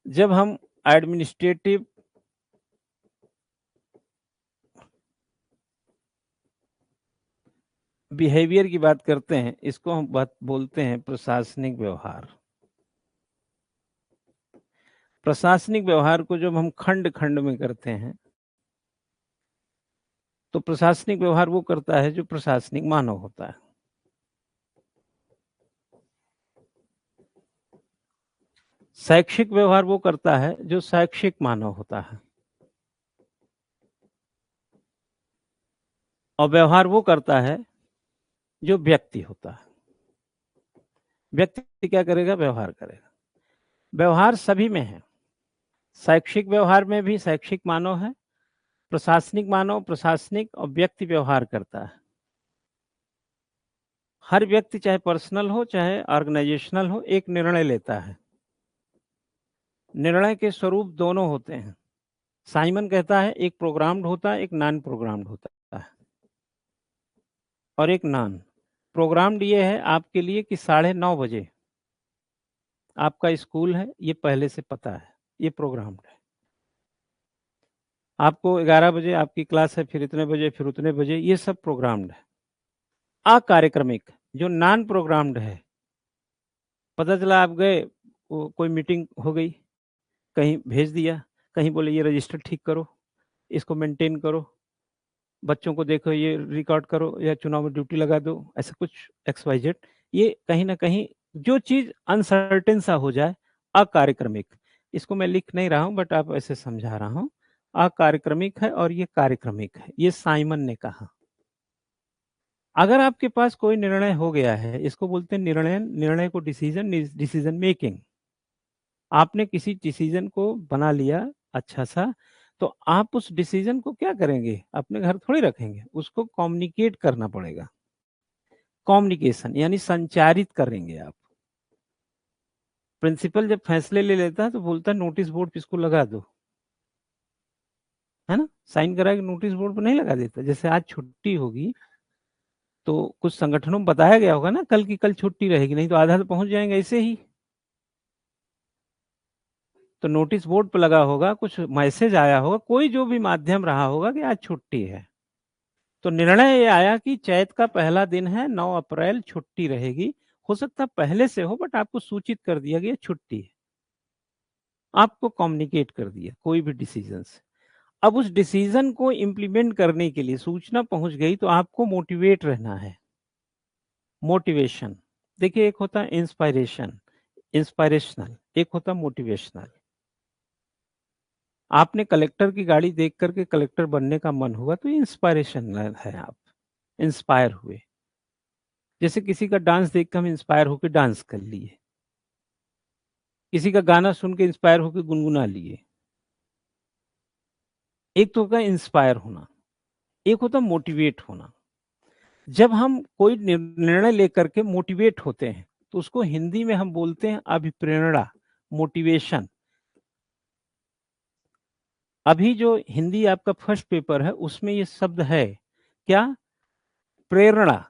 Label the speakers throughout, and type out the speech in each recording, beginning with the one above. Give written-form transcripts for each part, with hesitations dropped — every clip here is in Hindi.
Speaker 1: जब हम एडमिनिस्ट्रेटिव बिहेवियर की बात करते हैं, इसको हम बात बोलते हैं प्रशासनिक व्यवहार। प्रशासनिक व्यवहार को जब हम खंड खंड में करते हैं, तो प्रशासनिक व्यवहार वो करता है जो प्रशासनिक मानव होता है। शैक्षिक व्यवहार वो करता है जो शैक्षिक मानव होता है। और व्यवहार वो करता है जो व्यक्ति होता है। व्यक्ति क्या करेगा? व्यवहार करेगा। व्यवहार सभी में है। शैक्षिक व्यवहार में भी शैक्षिक मानव है, प्रशासनिक मानव प्रशासनिक, और व्यक्ति व्यवहार करता है। हर व्यक्ति चाहे पर्सनल हो चाहे ऑर्गेनाइजेशनल हो, एक निर्णय लेता है। निर्णय के स्वरूप दोनों होते हैं। साइमन कहता है एक प्रोग्राम्ड होता है, एक नॉन प्रोग्राम्ड होता है। और एक नॉन प्रोग्राम्ड ये है आपके लिए कि 9:30 बजे आपका स्कूल है, ये पहले से पता है, ये प्रोग्राम्ड है। आपको 11 बजे आपकी क्लास है, फिर इतने बजे, फिर उतने बजे, ये सब प्रोग्राम्ड है। अकार्यक्रमिक जो नॉन प्रोग्राम्ड है, पता चला आप गए, कोई मीटिंग हो गई, कहीं भेज दिया, कहीं बोले ये रजिस्टर ठीक करो, इसको मेंटेन करो, बच्चों को देखो, ये रिकॉर्ड करो, या चुनाव में ड्यूटी लगा दो, ऐसा कुछ XYZ। ये कहीं ना कहीं जो चीज अनसर्टेन सा हो जाए, अकार्यक्रमिक। इसको मैं लिख नहीं रहा हूं, बट आप ऐसे समझा रहा हूं। अकार्यक्रमिक है और ये कार्यक्रमिक है, ये साइमन ने कहा। अगर आपके पास कोई निर्णय हो गया है, इसको बोलते हैं निर्णय। निर्णय को डिसीजन मेकिंग। आपने किसी डिसीजन को बना लिया अच्छा सा, तो आप उस डिसीजन को क्या करेंगे? अपने घर थोड़ी रखेंगे, उसको कम्युनिकेट करना पड़ेगा। कम्युनिकेशन यानी संचारित करेंगे आप। प्रिंसिपल जब फैसले ले लेता है तो बोलता है नोटिस बोर्ड पे इसको लगा दो, है ना? साइन करा के नोटिस बोर्ड पर नहीं लगा देता। जैसे आज छुट्टी होगी तो कुछ संगठनों में बताया गया होगा ना, कल की कल छुट्टी रहेगी, नहीं तो आधा तो पहुंच जाएंगे ऐसे ही। तो नोटिस बोर्ड पर लगा होगा, कुछ मैसेज आया होगा, कोई जो भी माध्यम रहा होगा कि आज छुट्टी है। तो निर्णय ये आया कि चैत का पहला दिन है, 9 अप्रैल छुट्टी रहेगी। हो सकता है पहले से हो, बट आपको सूचित कर दिया गया छुट्टी है। आपको कम्युनिकेट कर दिया कोई भी डिसीजन से। अब उस डिसीजन को इम्प्लीमेंट करने के लिए सूचना पहुंच गई, तो आपको मोटिवेट रहना है। मोटिवेशन देखिए, एक होता है इंस्पायरेशन, इंस्पायरेशनल, एक होता मोटिवेशनल। आपने कलेक्टर की गाड़ी देख करके कलेक्टर बनने का मन हुआ, तो इंस्पायरेशन है, आप इंस्पायर हुए। जैसे किसी का डांस देख कर हम इंस्पायर होकर डांस कर लिए, किसी का गाना सुन के इंस्पायर होकर गुनगुना लिए। एक तो होगा इंस्पायर होना, एक होता मोटिवेट होना। जब हम कोई निर्णय लेकर के मोटिवेट होते हैं, तो उसको हिंदी में हम बोलते हैं अभिप्रेरणा, मोटिवेशन। अभी जो हिंदी आपका फर्स्ट पेपर है, उसमें ये शब्द है क्या? प्रेरणा।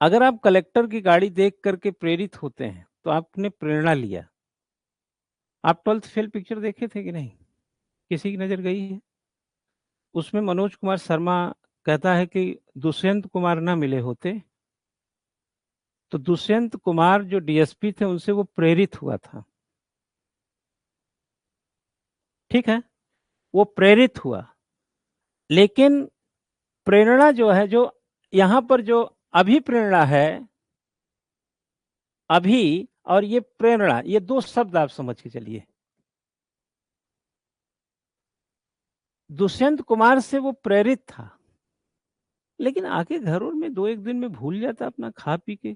Speaker 1: अगर आप कलेक्टर की गाड़ी देख करके प्रेरित होते हैं, तो आपने प्रेरणा लिया। आप 12th फेल पिक्चर देखे थे कि नहीं? किसी की नजर गई है? उसमें मनोज कुमार शर्मा कहता है कि दुष्यंत कुमार ना मिले होते, तो दुष्यंत कुमार जो DSP थे, उनसे वो प्रेरित हुआ था। ठीक है, वो प्रेरित हुआ। लेकिन प्रेरणा जो है, जो यहां पर जो अभिप्रेरणा है, अभी और ये प्रेरणा, ये दो शब्द आप समझ के चलिए। दुष्यंत कुमार से वो प्रेरित था, लेकिन आके घरों में 2-1 दिन में भूल जाता, अपना खा पी के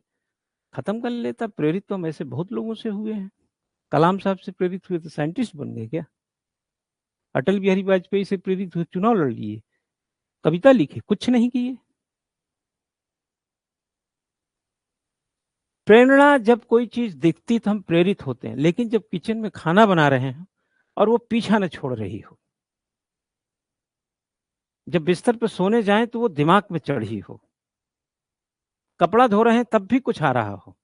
Speaker 1: खत्म कर लेता। प्रेरित तो हम ऐसे बहुत लोगों से हुए हैं। कलाम साहब से प्रेरित हुए तो साइंटिस्ट बन गए क्या? अटल बिहारी वाजपेयी से प्रेरित हुए, चुनाव लड़ लिए, कविता लिखी, कुछ नहीं किए। प्रेरणा, जब कोई चीज दिखती तो हम प्रेरित होते हैं, लेकिन जब किचन में खाना बना रहे हैं और वो पीछा न छोड़ रही हो, जब बिस्तर पर सोने जाएं तो वो दिमाग में चढ़ी हो, कपड़ा धो रहे हैं तब भी कुछ आ रहा हो,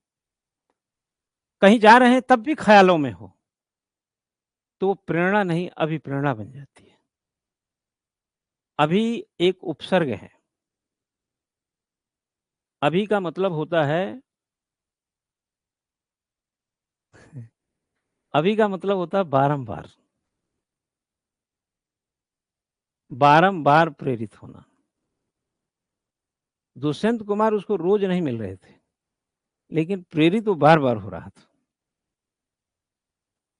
Speaker 1: कहीं जा रहे हैं तब भी ख्यालों में हो, तो वो प्रेरणा नहीं अभिप्रेरणा बन जाती है। अभी एक उपसर्ग है। अभी का मतलब होता है अभी का मतलब होता है बारंबार, बारंबार प्रेरित होना। दुष्यंत कुमार उसको रोज नहीं मिल रहे थे, लेकिन प्रेरित वो बार बार हो रहा था।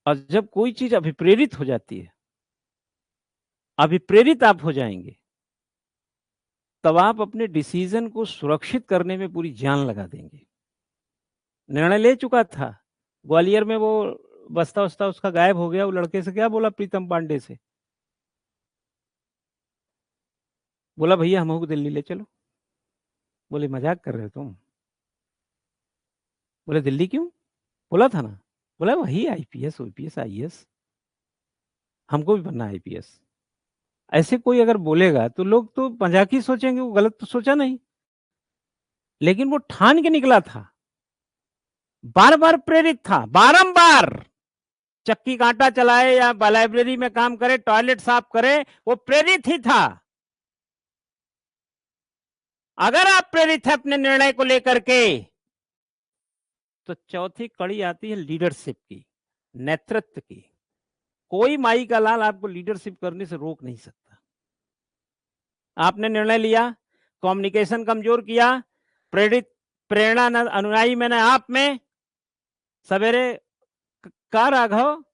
Speaker 1: और जब कोई चीज अभिप्रेरित हो जाती है, अभिप्रेरित आप हो जाएंगे, तब आप अपने डिसीजन को सुरक्षित करने में पूरी जान लगा देंगे। निर्णय ले चुका था, ग्वालियर में वो बस्ता वस्ता उसका गायब हो गया, वो लड़के से क्या बोला, प्रीतम पांडे से बोला भैया हमको दिल्ली ले चलो। बोले मजाक कर रहे हो तुम। बोले दिल्ली क्यों, बोला था ना। बोला वही आईपीएस ओपीएस आईएएस, हमको भी बनना आईपीएस। ऐसे कोई अगर बोलेगा तो लोग तो मजाक ही सोचेंगे, वो गलत तो सोचा नहीं, लेकिन वो ठान के निकला था, बार बार प्रेरित था, बारंबार। चक्की कांटा चलाए या लाइब्रेरी में काम करे, टॉयलेट साफ करे, वो प्रेरित ही था। अगर आप प्रेरित है अपने निर्णय को लेकर के, तो चौथी कड़ी आती है लीडरशिप की, नेतृत्व की। कोई माई का लाल आपको लीडरशिप करने से रोक नहीं सकता। आपने निर्णय लिया, कम्युनिकेशन कमजोर किया, प्रेरित प्रेरणा न अनुयायी में न आप में। सवेरे का राघव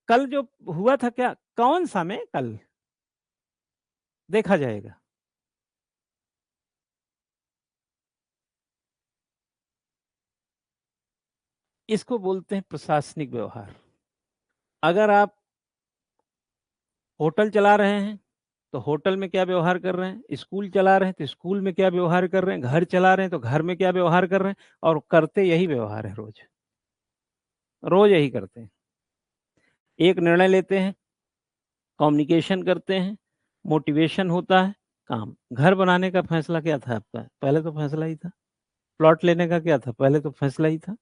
Speaker 1: कल जो हुआ था, क्या कौन सा में कल देखा जाएगा। इसको बोलते हैं प्रशासनिक व्यवहार। अगर आप होटल चला रहे हैं तो होटल में क्या व्यवहार कर रहे हैं, स्कूल चला रहे हैं तो स्कूल में क्या व्यवहार कर रहे हैं, घर चला रहे हैं तो घर में क्या व्यवहार कर रहे हैं, और करते यही व्यवहार है, रोज रोज यही करते हैं। एक निर्णय लेते हैं, कम्युनिकेशन करते हैं, मोटिवेशन होता है, काम। घर बनाने का फैसला क्या था आपका, पहले तो फैसला ही था। प्लॉट लेने का क्या था, पहले तो फैसला ही था।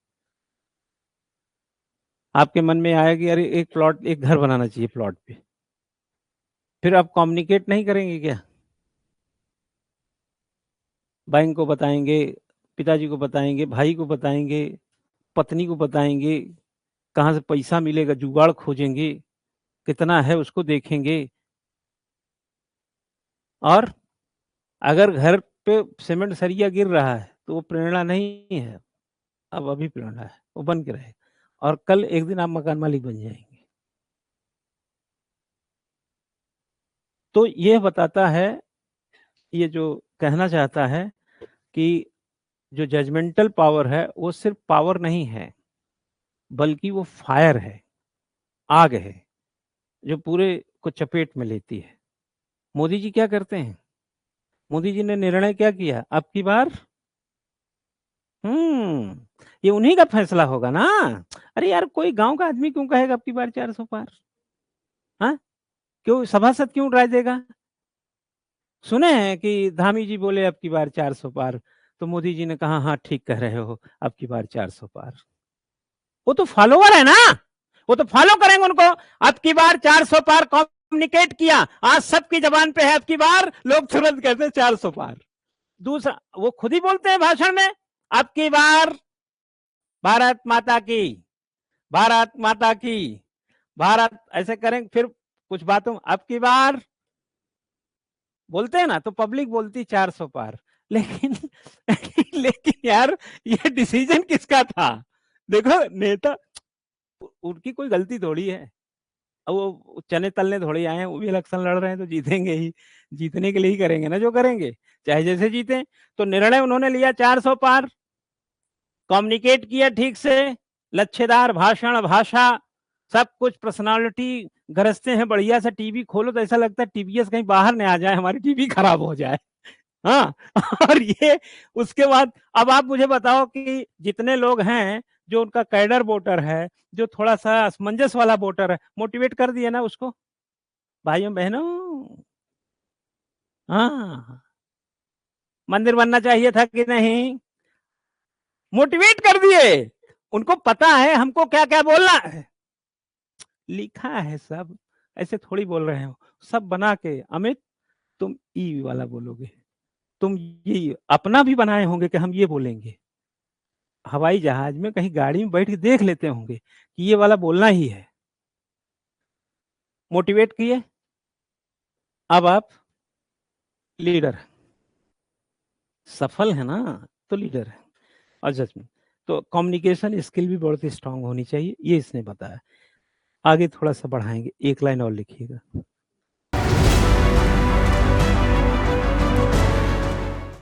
Speaker 1: आपके मन में आया कि अरे एक प्लॉट, एक घर बनाना चाहिए प्लॉट पे, फिर आप कम्युनिकेट नहीं करेंगे क्या, बैंक को बताएंगे, पिताजी को बताएंगे, भाई को बताएंगे, पत्नी को बताएंगे, कहाँ से पैसा मिलेगा, जुगाड़ खोजेंगे, कितना है उसको देखेंगे। और अगर घर पे सीमेंट सरिया गिर रहा है तो वो प्रेरणा नहीं है, अब अभी प्रेरणा है, वो बन के रहे, और कल एक दिन आप मकान मालिक बन जाएंगे। तो ये बताता है, ये जो कहना चाहता है कि जो जजमेंटल पावर है वो सिर्फ पावर नहीं है, बल्कि वो फायर है, आग है, जो पूरे को चपेट में लेती है। मोदी जी क्या करते हैं, मोदी जी ने निर्णय क्या किया, अब की बार ये उन्हीं का फैसला होगा ना। अरे यार कोई गांव का आदमी क्यों कहेगा अब की बार 400 पार, हाँ, क्यों सभासद क्यों राय देगा। सुने हैं कि धामी जी बोले अब की बार 400 पार, तो मोदी जी ने कहा हाँ ठीक कह रहे हो, अब की बार 400 पार। वो तो फॉलोवर है ना, वो तो फॉलो करेंगे उनको। अब की बार 400 पार कम्युनिकेट किया, आज सबकी जबान पे है अब की बार, लोग तुरंत कहते हैं 400 पार। दूसरा वो खुद ही बोलते हैं भाषण में, अब की बार भारत माता की, भारत माता की, भारत, ऐसे करेंगे। फिर कुछ बातों अब की बार बोलते हैं ना, तो पब्लिक बोलती 400 पार। लेकिन लेकिन यार ये डिसीजन किसका था, देखो नेता, उनकी कोई गलती थोड़ी है। अब वो चने तलने थोड़ी आए हैं, वो भी इलेक्शन लड़ रहे हैं तो जीतेंगे ही, जीतने के लिए ही करेंगे ना जो करेंगे, चाहे जैसे जीते। तो निर्णय उन्होंने लिया 400 पार, कम्युनिकेट किया ठीक से, लच्छेदार भाषण, भाषा, सब कुछ, पर्सनालिटी गरजते हैं बढ़िया सा। टीवी खोलो तो ऐसा लगता है टीवीएस कहीं बाहर न आ जाए, हमारी टीवी खराब हो जाए। हाँ और ये उसके बाद अब आप मुझे बताओ कि जितने लोग हैं जो उनका कैडर वोटर है, जो थोड़ा सा असमंजस वाला वोटर है, मोटिवेट कर दिए ना उसको, भाइयों बहनों, हाँ, मंदिर बनना चाहिए था कि नहीं, मोटिवेट कर दिए। उनको पता है हमको क्या क्या बोलना है, लिखा है सब, ऐसे थोड़ी बोल रहे हो, सब बना के। अमित तुम ई वाला बोलोगे, तुम ये अपना भी बनाए होंगे कि हम ये बोलेंगे, हवाई जहाज में कहीं गाड़ी में बैठ के देख लेते होंगे कि ये वाला बोलना ही है। मोटिवेट किए, अब आप लीडर, सफल है ना तो लीडर है। और जजमेंट, तो कम्युनिकेशन स्किल भी बहुत स्ट्रांग होनी चाहिए, ये इसने बताया। आगे थोड़ा सा बढ़ाएंगे, एक लाइन और लिखिएगा।